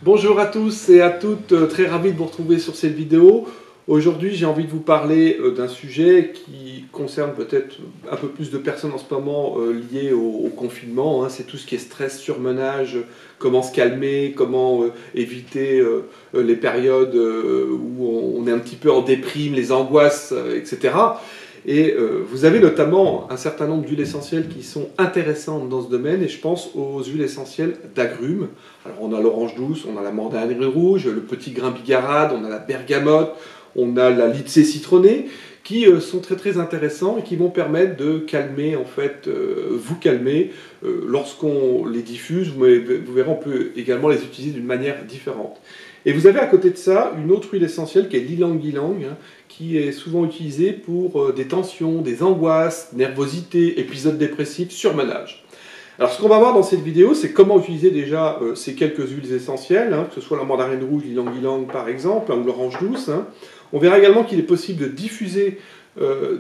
Bonjour à tous et à toutes, très ravi de vous retrouver sur cette vidéo. Aujourd'hui, j'ai envie de vous parler d'un sujet qui concerne peut-être un peu plus de personnes en ce moment liées au confinement. C'est tout ce qui est stress, surmenage, comment se calmer, comment éviter les périodes où on est un petit peu en déprime, les angoisses, etc. Et vous avez notamment un certain nombre d'huiles essentielles qui sont intéressantes dans ce domaine, et je pense aux huiles essentielles d'agrumes. Alors on a l'orange douce, on a la mandarine rouge, le petit grain bigarade, on a la bergamote, on a la lycée citronnée, qui sont très très intéressants et qui vont permettre de calmer, en fait, vous calmer lorsqu'on les diffuse. Vous verrez, on peut également les utiliser d'une manière différente. Et vous avez à côté de ça une autre huile essentielle qui est l'ilang-ilang, qui est souvent utilisée pour des tensions, des angoisses, nervosité, épisodes dépressifs, surmenage. Alors ce qu'on va voir dans cette vidéo, c'est comment utiliser déjà ces quelques huiles essentielles, que ce soit la mandarine rouge, l'ilang-ilang par exemple, ou l'orange douce. On verra également qu'il est possible de diffuser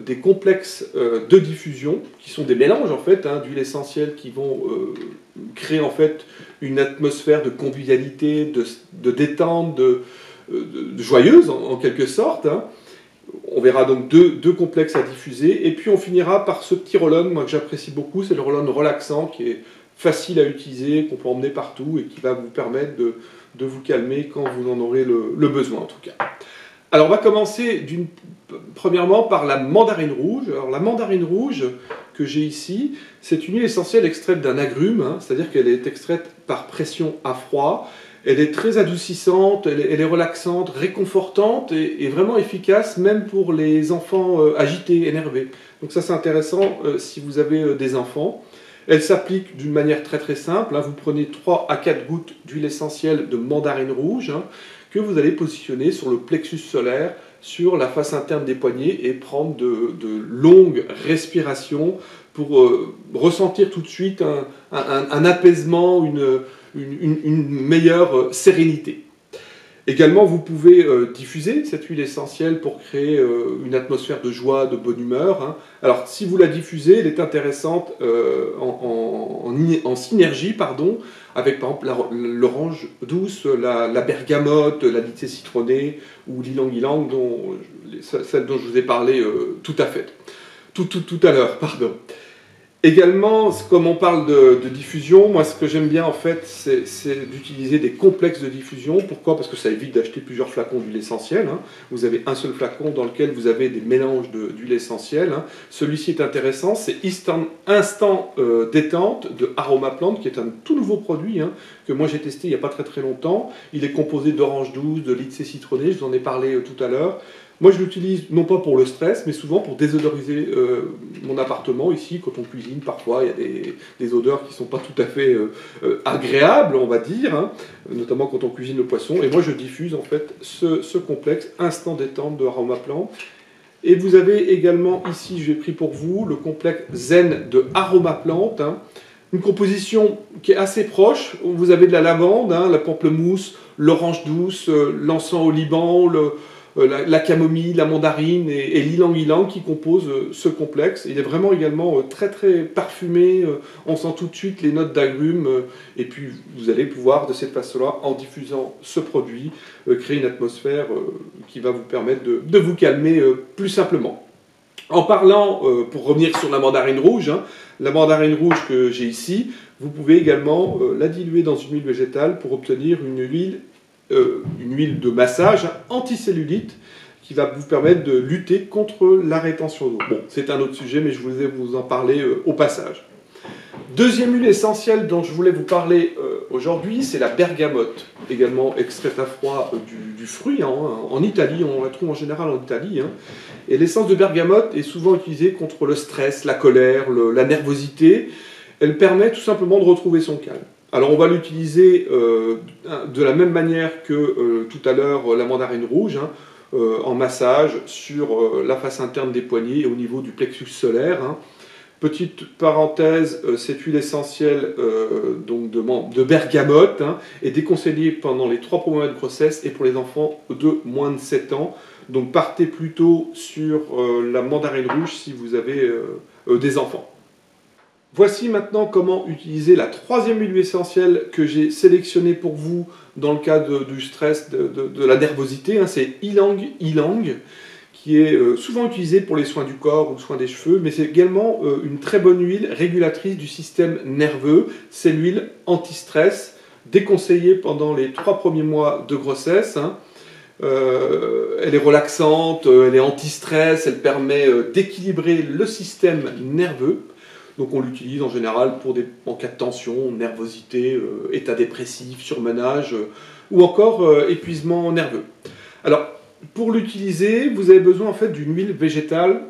des complexes de diffusion, qui sont des mélanges en fait d'huiles essentielles qui vont créer en fait une atmosphère de convivialité, de détente, de joyeuse en quelque sorte. On verra donc deux complexes à diffuser, et puis on finira par ce petit roll-on, moi que j'apprécie beaucoup, c'est le roll-on relaxant qui est facile à utiliser, qu'on peut emmener partout et qui va vous permettre de vous calmer quand vous en aurez le besoin en tout cas. Alors on va commencer premièrement par la mandarine rouge. Alors la mandarine rouge que j'ai ici, c'est une huile essentielle extraite d'un agrume, c'est-à-dire qu'elle est extraite par pression à froid. Elle est très adoucissante, elle est relaxante, réconfortante et vraiment efficace même pour les enfants agités, énervés. Donc ça c'est intéressant si vous avez des enfants. Elle s'applique d'une manière très très simple. Vous prenez 3 à 4 gouttes d'huile essentielle de mandarine rouge que vous allez positionner sur le plexus solaire, sur la face interne des poignets et prendre de longues respirations pour ressentir tout de suite un apaisement, une meilleure sérénité. Également, vous pouvez diffuser cette huile essentielle pour créer une atmosphère de joie, de bonne humeur. Alors, si vous la diffusez, elle est intéressante en synergie, avec par exemple l'orange douce, la bergamote, la lycée citronnée ou l'ilang-ilang, celle dont je vous ai parlé tout à l'heure, pardon. Également, comme on parle de diffusion, moi ce que j'aime bien en fait, c'est d'utiliser des complexes de diffusion. Pourquoi? Parce que ça évite d'acheter plusieurs flacons d'huile essentielle. Vous avez un seul flacon dans lequel vous avez des mélanges d'huile essentielle. Celui-ci est intéressant, c'est Instant Détente de Aroma Plant, qui est un tout nouveau produit que moi j'ai testé il n'y a pas très très longtemps. Il est composé d'orange douce, de lycée citronné, je vous en ai parlé tout à l'heure. Moi, je l'utilise non pas pour le stress, mais souvent pour désodoriser mon appartement. Ici, quand on cuisine, parfois, il y a des odeurs qui ne sont pas tout à fait agréables, on va dire, notamment quand on cuisine le poisson. Et moi, je diffuse en fait ce complexe Instant Détente de Aroma Plant. Et vous avez également ici, j'ai pris pour vous, le complexe Zen de Aroma Plant. Une composition qui est assez proche. Vous avez de la lavande, la pamplemousse, l'orange douce, l'encens au Liban, la camomille, la mandarine et l'ilang-ilang qui composent ce complexe. Il est vraiment également très très parfumé, on sent tout de suite les notes d'agrumes, et puis vous allez pouvoir de cette façon-là, en diffusant ce produit, créer une atmosphère qui va vous permettre de vous calmer plus simplement. En parlant, pour revenir sur la mandarine rouge que j'ai ici, vous pouvez également la diluer dans une huile végétale pour obtenir une huile de massage anticellulite qui va vous permettre de lutter contre la rétention d'eau. Bon, c'est un autre sujet, mais je voulais vous en parler au passage. Deuxième huile essentielle dont je voulais vous parler aujourd'hui, c'est la bergamote, également extraite à froid du fruit. En Italie, on la trouve en général en Italie. Et l'essence de bergamote est souvent utilisée contre le stress, la colère, la nervosité. Elle permet tout simplement de retrouver son calme. Alors on va l'utiliser de la même manière que tout à l'heure la mandarine rouge, en massage sur la face interne des poignets et au niveau du plexus solaire. Petite parenthèse, cette huile essentielle donc de bergamote est déconseillée pendant les 3 premiers mois de grossesse et pour les enfants de moins de 7 ans. Donc partez plutôt sur la mandarine rouge si vous avez des enfants. Voici maintenant comment utiliser la troisième huile essentielle que j'ai sélectionnée pour vous dans le cas du stress, de la nervosité. C'est Ylang Ylang, qui est souvent utilisée pour les soins du corps ou les soins des cheveux, mais c'est également une très bonne huile régulatrice du système nerveux. C'est l'huile anti-stress, déconseillée pendant les 3 premiers mois de grossesse. Elle est relaxante, elle est anti-stress, elle permet d'équilibrer le système nerveux. Donc on l'utilise en général en cas de tension, nervosité, état dépressif, surmenage ou encore épuisement nerveux. Alors pour l'utiliser, vous avez besoin en fait d'une huile végétale.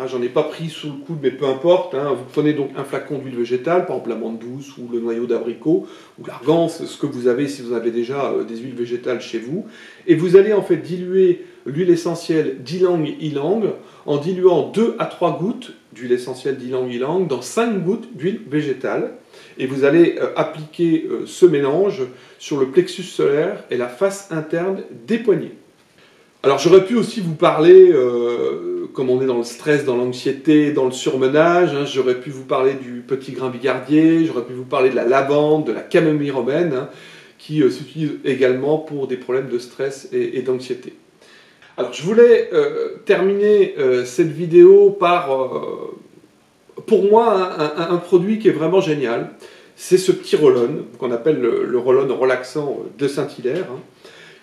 J'en ai pas pris sous le coude, mais peu importe. Vous prenez donc un flacon d'huile végétale, par exemple l'amande douce ou le noyau d'abricot ou l'argan, ce que vous avez si vous avez déjà des huiles végétales chez vous. Et vous allez en fait diluer l'huile essentielle d'Ylang Ylang en diluant 2 à 3 gouttes d'huile essentielle d'Ylang Ylang dans 5 gouttes d'huile végétale. Et vous allez appliquer ce mélange sur le plexus solaire et la face interne des poignets. Alors j'aurais pu aussi vous parler, comme on est dans le stress, dans l'anxiété, dans le surmenage, j'aurais pu vous parler du petit grain bigardier, j'aurais pu vous parler de la lavande, de la camomille romaine, qui s'utilise également pour des problèmes de stress et d'anxiété. Alors je voulais terminer cette vidéo par, pour moi, un produit qui est vraiment génial. C'est ce petit roll-on, qu'on appelle le roll-on relaxant de Saint-Hilaire,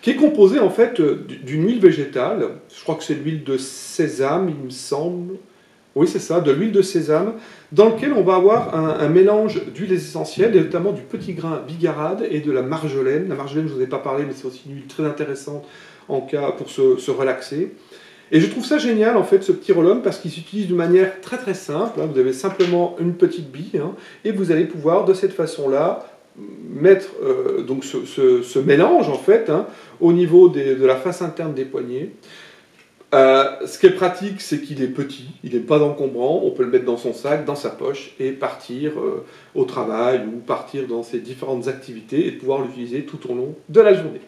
qui est composé en fait d'une huile végétale. Je crois que c'est de l'huile de sésame, il me semble. Oui, c'est ça, de l'huile de sésame, dans lequel on va avoir un mélange d'huiles essentielles, et notamment du petit grain bigarade et de la marjolaine. La marjolaine, je ne vous ai pas parlé, mais c'est aussi une huile très intéressante pour se relaxer. Et je trouve ça génial, en fait, ce petit roll-on, parce qu'il s'utilise de manière très très simple. Vous avez simplement une petite bille, et vous allez pouvoir, de cette façon-là, mettre donc ce mélange, en fait, au niveau de la face interne des poignets. Ce qui est pratique, c'est qu'il est petit, il n'est pas encombrant, on peut le mettre dans son sac, dans sa poche, et partir au travail, ou partir dans ses différentes activités, et pouvoir l'utiliser tout au long de la journée.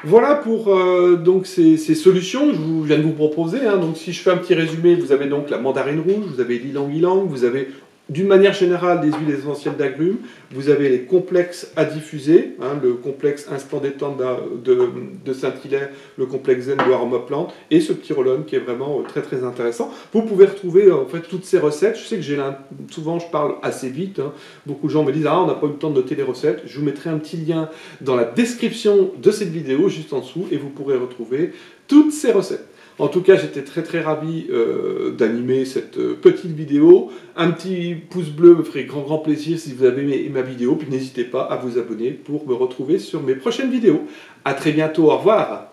Voilà pour donc ces solutions que je viens de vous proposer. Donc si je fais un petit résumé, vous avez donc la mandarine rouge, vous avez l'Ylang Ylang, vous avez d'une manière générale des huiles essentielles d'agrumes, vous avez les complexes à diffuser, le complexe Instant Détente de Saint-Hilaire, le complexe Zen de Aromaplante, et ce petit roll-on qui est vraiment très très intéressant. Vous pouvez retrouver en fait toutes ces recettes. Je sais que souvent je parle assez vite, beaucoup de gens me disent on n'a pas eu le temps de noter les recettes. Je vous mettrai un petit lien dans la description de cette vidéo, juste en dessous, et vous pourrez retrouver toutes ces recettes. En tout cas, j'étais très très ravi d'animer cette petite vidéo. Un petit pouce bleu me ferait grand plaisir si vous avez aimé ma vidéo. Puis n'hésitez pas à vous abonner pour me retrouver sur mes prochaines vidéos. A très bientôt, au revoir.